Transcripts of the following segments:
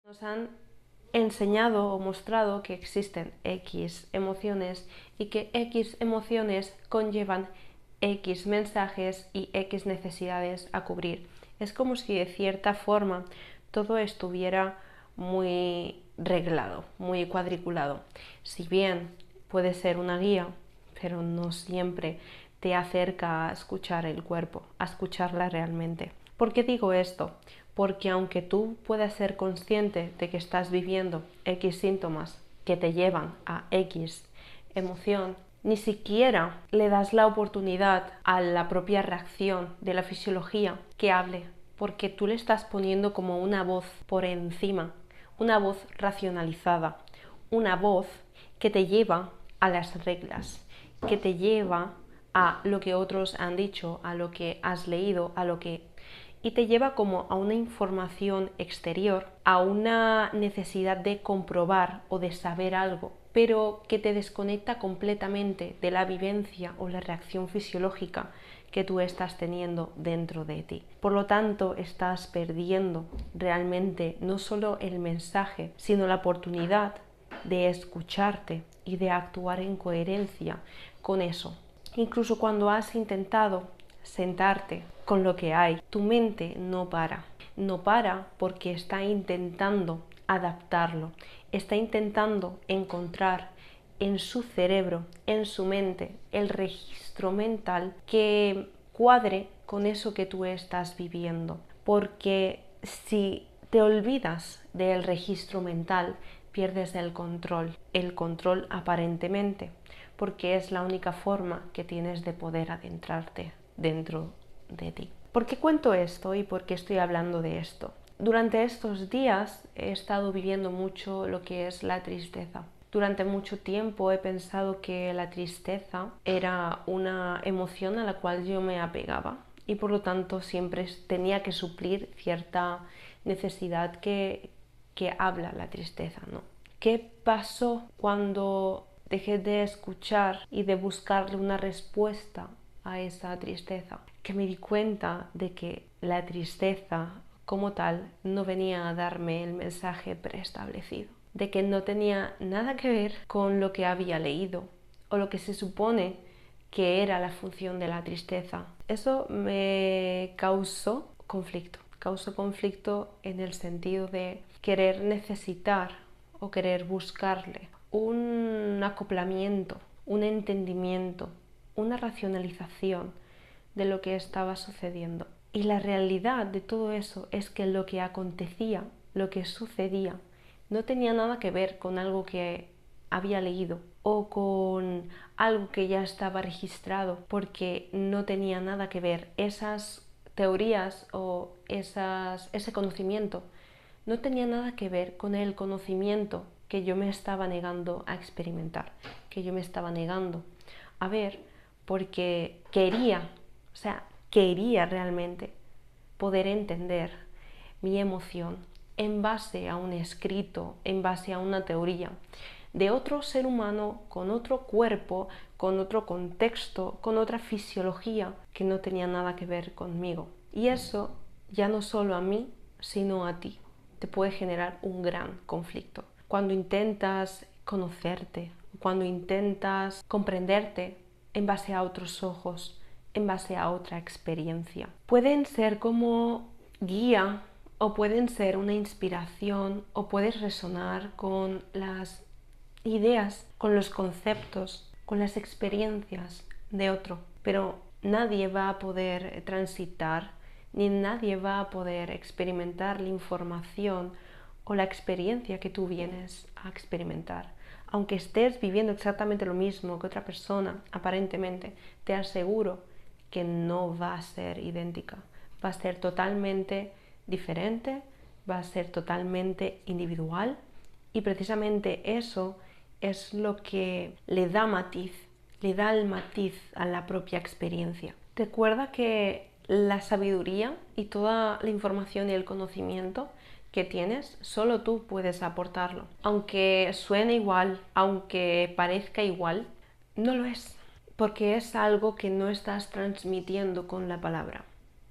Nos han enseñado o mostrado que existen X emociones y que X emociones conllevan X mensajes y X necesidades a cubrir. Es como si de cierta forma todo estuviera muy reglado, muy cuadriculado. Si bien puede ser una guía, pero no siempre te acerca a escuchar el cuerpo, a escucharla realmente. ¿Por qué digo esto? Porque aunque tú puedas ser consciente de que estás viviendo X síntomas que te llevan a X emoción, ni siquiera le das la oportunidad a la propia reacción de la fisiología que hable, porque tú le estás poniendo como una voz por encima, una voz racionalizada, una voz que te lleva a las reglas, que te lleva a lo que otros han dicho, a lo que has leído, y te lleva como a una información exterior, a una necesidad de comprobar o de saber algo, pero que te desconecta completamente de la vivencia o la reacción fisiológica que tú estás teniendo dentro de ti. Por lo tanto, estás perdiendo realmente no solo el mensaje, sino la oportunidad de escucharte y de actuar en coherencia con eso. Incluso cuando has intentado sentarte con lo que hay, tu mente no para. No para porque está intentando adaptarlo, está intentando encontrar en su cerebro, en su mente, el registro mental que cuadre con eso que tú estás viviendo. Porque si te olvidas del registro mental, pierdes el control aparentemente, porque es la única forma que tienes de poder adentrarte dentro de ti. ¿Por qué cuento esto y por qué estoy hablando de esto? Durante estos días he estado viviendo mucho lo que es la tristeza. Durante mucho tiempo he pensado que la tristeza era una emoción a la cual yo me apegaba y por lo tanto siempre tenía que suplir cierta necesidad que habla la tristeza, ¿no? ¿Qué pasó cuando dejé de escuchar y de buscarle una respuesta a esa tristeza? Que me di cuenta de que la tristeza como tal no venía a darme el mensaje preestablecido, de que no tenía nada que ver con lo que había leído o lo que se supone que era la función de la tristeza. Eso me causó conflicto en el sentido de querer necesitar o querer buscarle un acoplamiento, un entendimiento, una racionalización de lo que estaba sucediendo. Y la realidad de todo eso es que lo que acontecía, lo que sucedía, no tenía nada que ver con algo que había leído o con algo que ya estaba registrado, porque no tenía nada que ver. Esas teorías o ese conocimiento no tenía nada que ver con el conocimiento que yo me estaba negando a experimentar, que yo me estaba negando a ver, porque quería realmente poder entender mi emoción en base a un escrito, en base a una teoría de otro ser humano con otro cuerpo, con otro contexto, con otra fisiología que no tenía nada que ver conmigo. Y eso ya no solo a mí, sino a ti te puede generar un gran conflicto. Cuando intentas conocerte, cuando intentas comprenderte en base a otros ojos, en base a otra experiencia. Pueden ser como guía o pueden ser una inspiración o puedes resonar con las ideas, con los conceptos, con las experiencias de otro, pero nadie va a poder transitar ni nadie va a poder experimentar la información o la experiencia que tú vienes a experimentar. Aunque estés viviendo exactamente lo mismo que otra persona, aparentemente, te aseguro que no va a ser idéntica. Va a ser totalmente diferente, va a ser totalmente individual y precisamente eso es lo que le da el matiz a la propia experiencia. Recuerda que la sabiduría y toda la información y el conocimiento que tienes, solo tú puedes aportarlo. Aunque suene igual, aunque parezca igual, no lo es, porque es algo que no estás transmitiendo con la palabra.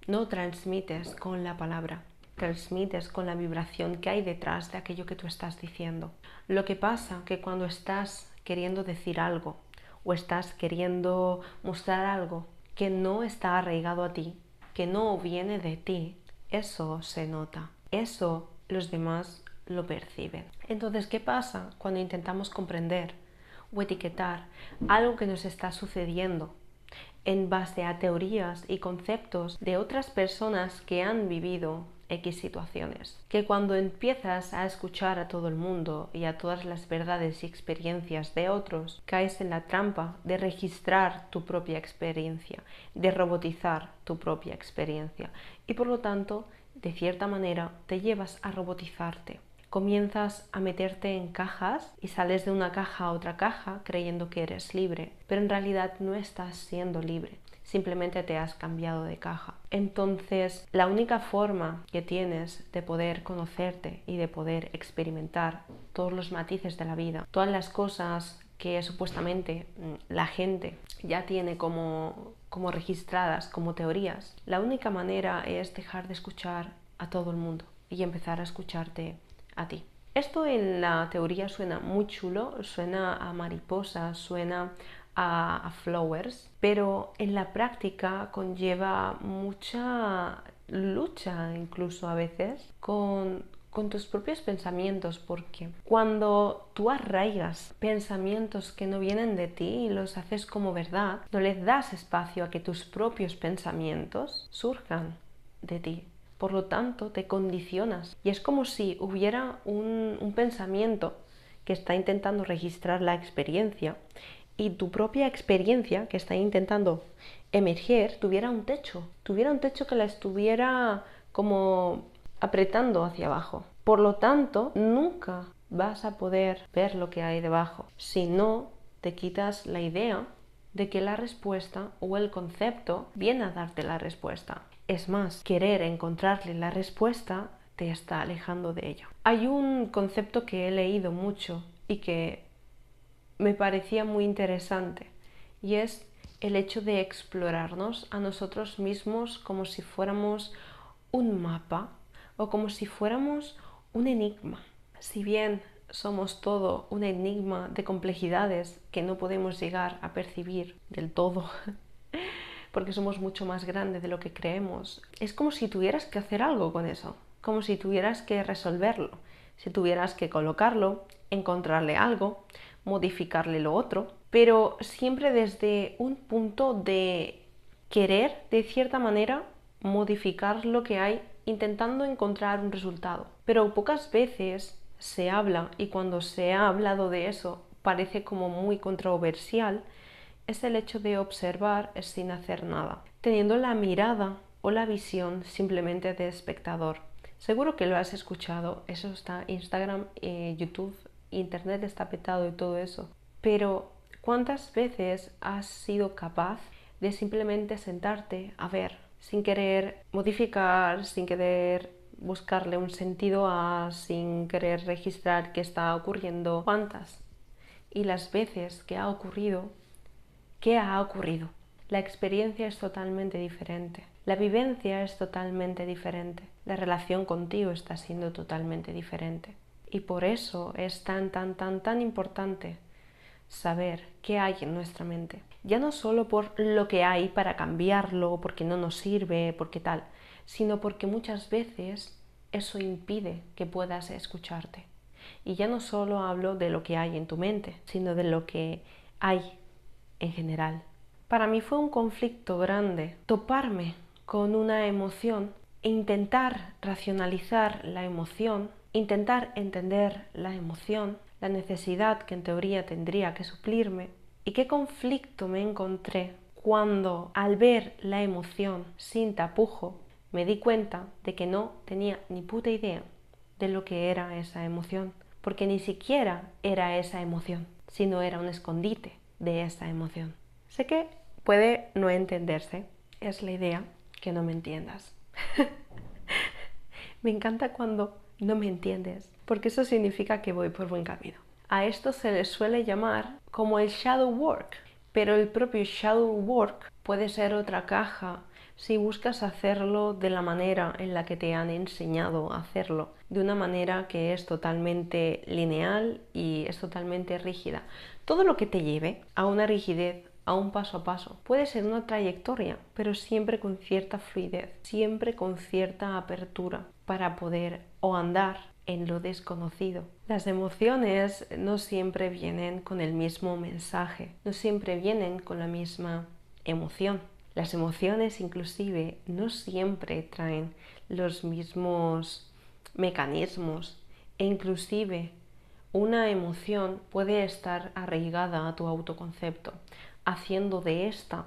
No transmites con la palabra. transmites con la vibración que hay detrás de aquello que tú estás diciendo. Lo que pasa que cuando estás queriendo decir algo o estás queriendo mostrar algo que no está arraigado a ti, que no viene de ti, eso se nota, eso los demás lo perciben. Entonces, ¿qué pasa cuando intentamos comprender o etiquetar algo que nos está sucediendo en base a teorías y conceptos de otras personas que han vivido X situaciones? Que cuando empiezas a escuchar a todo el mundo y a todas las verdades y experiencias de otros, caes en la trampa de registrar tu propia experiencia, de robotizar tu propia experiencia y por lo tanto, de cierta manera, te llevas a robotizarte. Comienzas a meterte en cajas y sales de una caja a otra caja creyendo que eres libre, pero en realidad no estás siendo libre, simplemente te has cambiado de caja. Entonces, la única forma que tienes de poder conocerte y de poder experimentar todos los matices de la vida, todas las cosas que supuestamente la gente ya tiene como registradas, como teorías, la única manera es dejar de escuchar a todo el mundo y empezar a escucharte a ti. Esto en la teoría suena muy chulo, suena a mariposas, suena a flowers, pero en la práctica conlleva mucha lucha incluso a veces con tus propios pensamientos, porque cuando tú arraigas pensamientos que no vienen de ti y los haces como verdad, no les das espacio a que tus propios pensamientos surjan de ti. Por lo tanto, te condicionas y es como si hubiera un pensamiento que está intentando registrar la experiencia y tu propia experiencia que está intentando emerger tuviera un techo que la estuviera como apretando hacia abajo. Por lo tanto, nunca vas a poder ver lo que hay debajo si no te quitas la idea de que la respuesta o el concepto viene a darte la respuesta. Es más, querer encontrarle la respuesta te está alejando de ello. Hay un concepto que he leído mucho y que me parecía muy interesante y es el hecho de explorarnos a nosotros mismos como si fuéramos un mapa o como si fuéramos un enigma. Si bien somos todo un enigma de complejidades que no podemos llegar a percibir del todo, porque somos mucho más grandes de lo que creemos, es como si tuvieras que hacer algo con eso, como si tuvieras que resolverlo, si tuvieras que colocarlo, encontrarle algo, modificarle lo otro, pero siempre desde un punto de querer, de cierta manera, modificar lo que hay, intentando encontrar un resultado. Pero pocas veces se habla, y cuando se ha hablado de eso parece como muy controversial, es el hecho de observar sin hacer nada, teniendo la mirada o la visión simplemente de espectador. Seguro que lo has escuchado, eso está en Instagram, YouTube, Internet está petado y todo eso. Pero, ¿cuántas veces has sido capaz de simplemente sentarte a ver, sin querer modificar, sin querer buscarle un sentido sin querer registrar qué está ocurriendo? ¿Cuántas? Y las veces que ha ocurrido, ¿qué ha ocurrido? La experiencia es totalmente diferente. La vivencia es totalmente diferente. La relación contigo está siendo totalmente diferente. Y por eso es tan importante saber qué hay en nuestra mente. Ya no solo por lo que hay para cambiarlo, porque no nos sirve, porque tal, sino porque muchas veces eso impide que puedas escucharte. Y ya no solo hablo de lo que hay en tu mente, sino de lo que hay en general. Para mí fue un conflicto grande toparme con una emoción e intentar racionalizar la emoción, intentar entender la emoción, la necesidad que en teoría tendría que suplirme. Y qué conflicto me encontré cuando, al ver la emoción sin tapujo, me di cuenta de que no tenía ni puta idea de lo que era esa emoción, porque ni siquiera era esa emoción, sino era un escondite de esa emoción. Sé que puede no entenderse, es la idea, que no me entiendas. Me encanta cuando no me entiendes, porque eso significa que voy por buen camino. A esto se le suele llamar como el shadow work, pero el propio shadow work puede ser otra caja si buscas hacerlo de la manera en la que te han enseñado a hacerlo, de una manera que es totalmente lineal y es totalmente rígida. Todo lo que te lleve a una rigidez, a un paso a paso, puede ser una trayectoria, pero siempre con cierta fluidez, siempre con cierta apertura para poder o andar en lo desconocido. Las emociones no siempre vienen con el mismo mensaje, no siempre vienen con la misma emoción. Las emociones inclusive no siempre traen los mismos mecanismos e inclusive una emoción puede estar arraigada a tu autoconcepto, haciendo de esta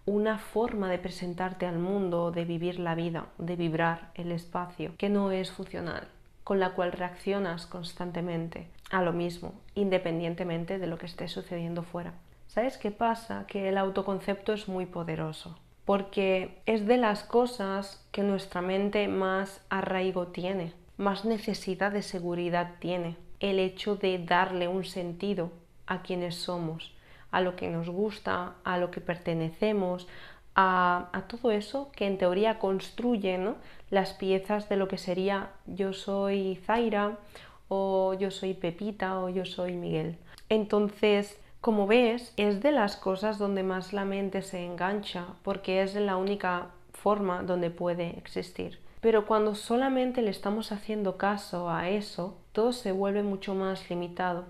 una forma de presentarte al mundo, de vivir la vida, de vibrar el espacio, que no es funcional, con la cual reaccionas constantemente a lo mismo, independientemente de lo que esté sucediendo fuera. ¿Sabes qué pasa? Que el autoconcepto es muy poderoso, porque es de las cosas que nuestra mente más arraigo tiene, más necesidad de seguridad tiene. El hecho de darle un sentido a quienes somos, a lo que nos gusta, a lo que pertenecemos, a todo eso que en teoría construye, ¿no?, las piezas de lo que sería yo soy Zaira, o yo soy Pepita, o yo soy Miguel. Entonces, como ves, es de las cosas donde más la mente se engancha, porque es la única forma donde puede existir. Pero cuando solamente le estamos haciendo caso a eso, todo se vuelve mucho más limitado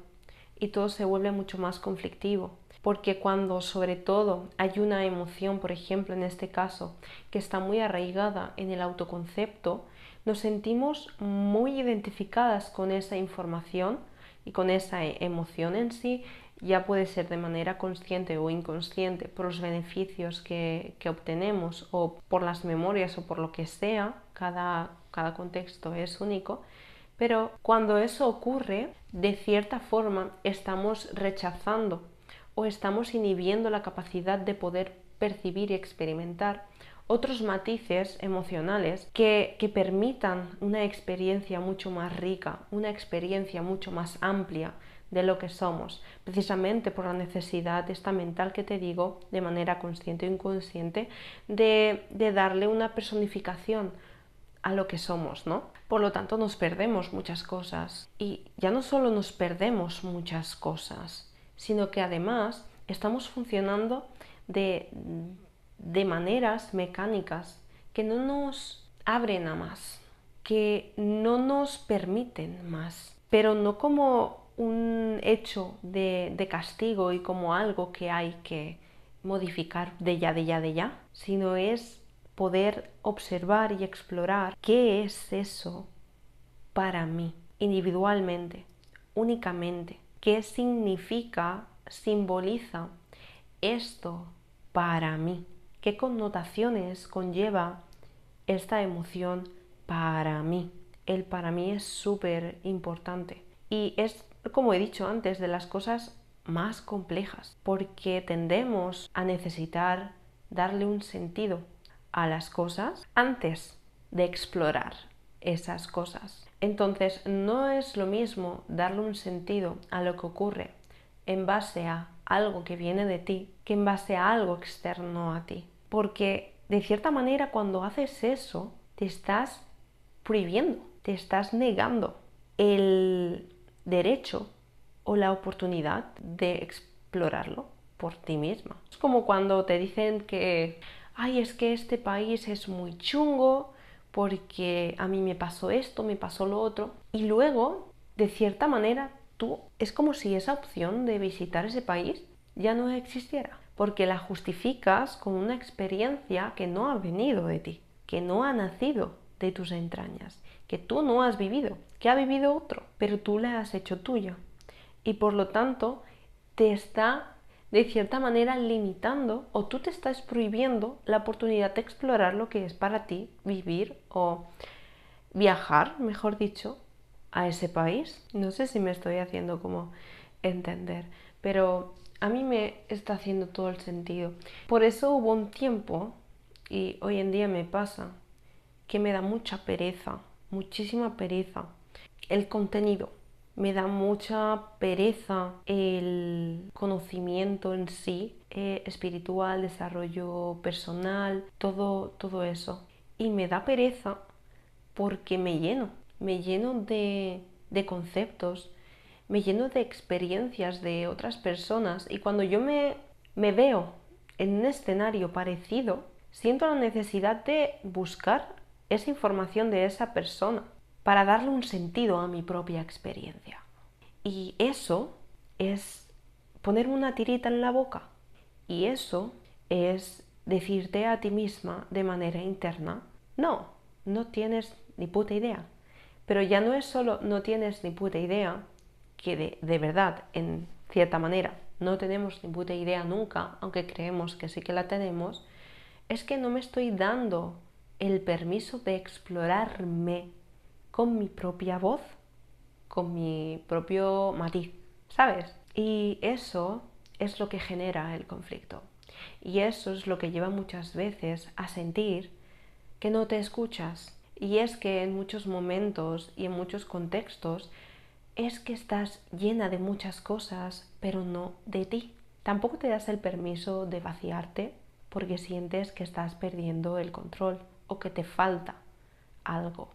y todo se vuelve mucho más conflictivo. Porque cuando sobre todo hay una emoción, por ejemplo en este caso, que está muy arraigada en el autoconcepto, nos sentimos muy identificadas con esa información y con esa emoción en sí, ya puede ser de manera consciente o inconsciente por los beneficios que obtenemos o por las memorias o por lo que sea, cada contexto es único, pero cuando eso ocurre, de cierta forma estamos rechazando o estamos inhibiendo la capacidad de poder percibir y experimentar otros matices emocionales que permitan una experiencia mucho más rica, una experiencia mucho más amplia de lo que somos, precisamente por la necesidad esta mental que te digo, de manera consciente o inconsciente, de darle una personificación a lo que somos, ¿no? Por lo tanto, nos perdemos muchas cosas. Y ya no solo nos perdemos muchas cosas, sino que además estamos funcionando de maneras mecánicas que no nos abren a más, que no nos permiten más, pero no como un hecho de castigo y como algo que hay que modificar de ya, sino es poder observar y explorar qué es eso para mí, individualmente, únicamente, qué significa, simboliza esto para mí, qué connotaciones conlleva esta emoción para mí. El para mí es súper importante y es, como he dicho antes, de las cosas más complejas, porque tendemos a necesitar darle un sentido a las cosas antes de explorar esas cosas. Entonces, no es lo mismo darle un sentido a lo que ocurre en base a algo que viene de ti que en base a algo externo a ti. Porque, de cierta manera, cuando haces eso, te estás prohibiendo, te estás negando el derecho o la oportunidad de explorarlo por ti misma. Es como cuando te dicen que, ay, es que este país es muy chungo porque a mí me pasó esto, me pasó lo otro, y luego, de cierta manera, tú es como si esa opción de visitar ese país ya no existiera, porque la justificas con una experiencia que no ha venido de ti, que no ha nacido de tus entrañas, que tú no has vivido, que ha vivido otro, pero tú la has hecho tuya. Y por lo tanto, te está de cierta manera limitando o tú te estás prohibiendo la oportunidad de explorar lo que es para ti vivir o viajar, mejor dicho, a ese país. No sé si me estoy haciendo como entender, pero a mí me está haciendo todo el sentido. Por eso hubo un tiempo, y hoy en día me pasa, que me da mucha pereza, muchísima pereza, el contenido. Me da mucha pereza el conocimiento en sí, espiritual, desarrollo personal, todo eso. Y me da pereza porque me lleno de conceptos, me lleno de experiencias de otras personas y cuando yo me veo en un escenario parecido, siento la necesidad de buscar esa información de esa persona para darle un sentido a mi propia experiencia. Y eso es ponerme una tirita en la boca. Y eso es decirte a ti misma de manera interna, no, no tienes ni puta idea. Pero ya no es solo no tienes ni puta idea, que de verdad, en cierta manera, no tenemos ni puta idea nunca, aunque creemos que sí que la tenemos, es que no me estoy dando el permiso de explorarme con mi propia voz, con mi propio matiz, ¿sabes? Y eso es lo que genera el conflicto. Y eso es lo que lleva muchas veces a sentir que no te escuchas. Y es que en muchos momentos y en muchos contextos es que estás llena de muchas cosas, pero no de ti. Tampoco te das el permiso de vaciarte porque sientes que estás perdiendo el control o que te falta algo.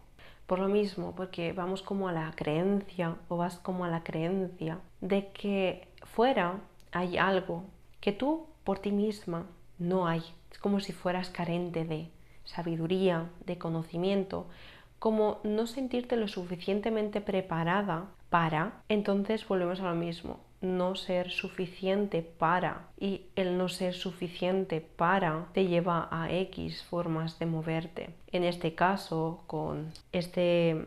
Por lo mismo, porque vamos como a la creencia o vas como a la creencia de que fuera hay algo que tú por ti misma no hay. Es como si fueras carente de sabiduría, de conocimiento, como no sentirte lo suficientemente preparada para, entonces volvemos a lo mismo, no ser suficiente para, y el no ser suficiente para te lleva a X formas de moverte. En este caso, con este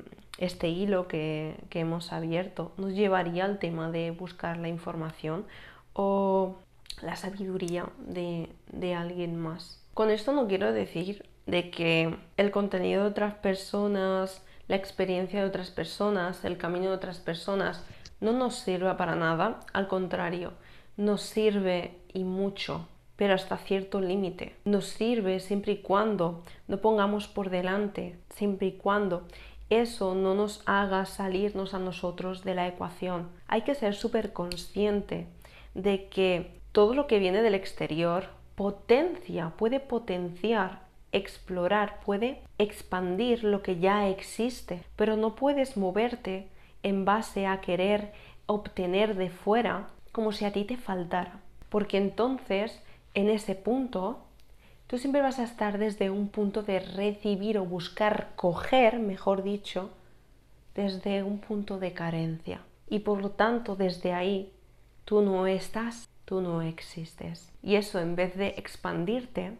hilo que hemos abierto, nos llevaría al tema de buscar la información o la sabiduría de alguien más. Con esto no quiero decir de que el contenido de otras personas, la experiencia de otras personas, el camino de otras personas no nos sirva para nada, al contrario, nos sirve y mucho, pero hasta cierto límite. Nos sirve siempre y cuando no pongamos por delante, siempre y cuando eso no nos haga salirnos a nosotros de la ecuación. Hay que ser súper consciente de que todo lo que viene del exterior puede potenciar, explorar, puede expandir lo que ya existe, pero no puedes moverte en base a querer obtener de fuera como si a ti te faltara, porque entonces en ese punto tú siempre vas a estar desde un punto de recibir o buscar coger, mejor dicho, desde un punto de carencia, y por lo tanto desde ahí tú no estás, tú no existes, y eso en vez de expandirte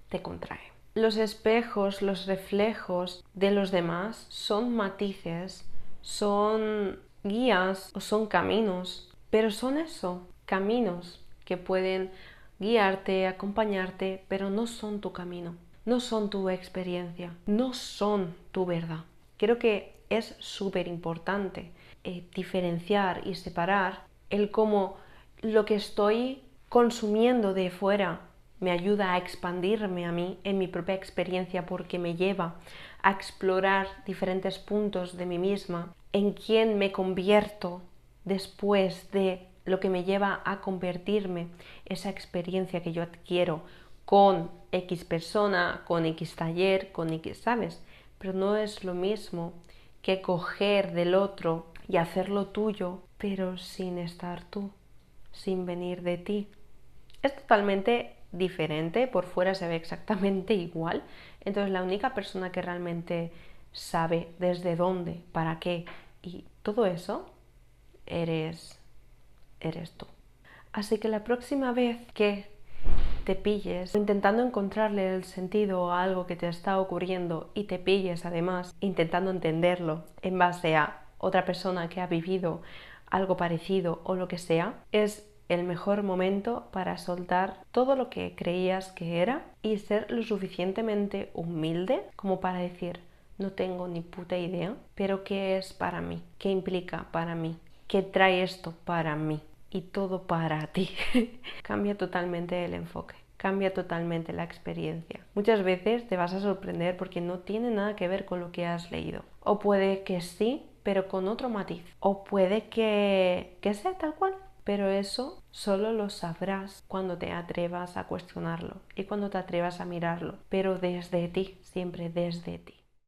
te contrae. Los espejos, los reflejos de los demás son matices, son guías o son caminos, pero son eso, caminos que pueden guiarte, acompañarte, pero no son tu camino, no son tu experiencia, no son tu verdad. Creo que es súper importante diferenciar y separar el cómo lo que estoy consumiendo de fuera me ayuda a expandirme a mí en mi propia experiencia porque me lleva a explorar diferentes puntos de mí misma, en quién me convierto después de lo que me lleva a convertirme, esa experiencia que yo adquiero con X persona, con X taller, con X, ¿sabes? Pero no es lo mismo que coger del otro y hacerlo tuyo, pero sin estar tú, sin venir de ti. Es totalmente diferente, por fuera se ve exactamente igual, entonces la única persona que realmente sabe desde dónde, para qué y todo eso eres tú. Así que la próxima vez que te pilles intentando encontrarle el sentido a algo que te está ocurriendo y te pilles además intentando entenderlo en base a otra persona que ha vivido algo parecido o lo que sea, es el mejor momento para soltar todo lo que creías que era y ser lo suficientemente humilde como para decir, no tengo ni puta idea, pero ¿qué es para mí? ¿Qué implica para mí? ¿Qué trae esto para mí? Y todo para ti. Cambia totalmente el enfoque, cambia totalmente la experiencia. Muchas veces te vas a sorprender porque no tiene nada que ver con lo que has leído. O puede que sí, pero con otro matiz. O puede que sea tal cual, pero eso solo lo sabrás cuando te atrevas a cuestionarlo y cuando te atrevas a mirarlo, pero desde ti, siempre desde ti.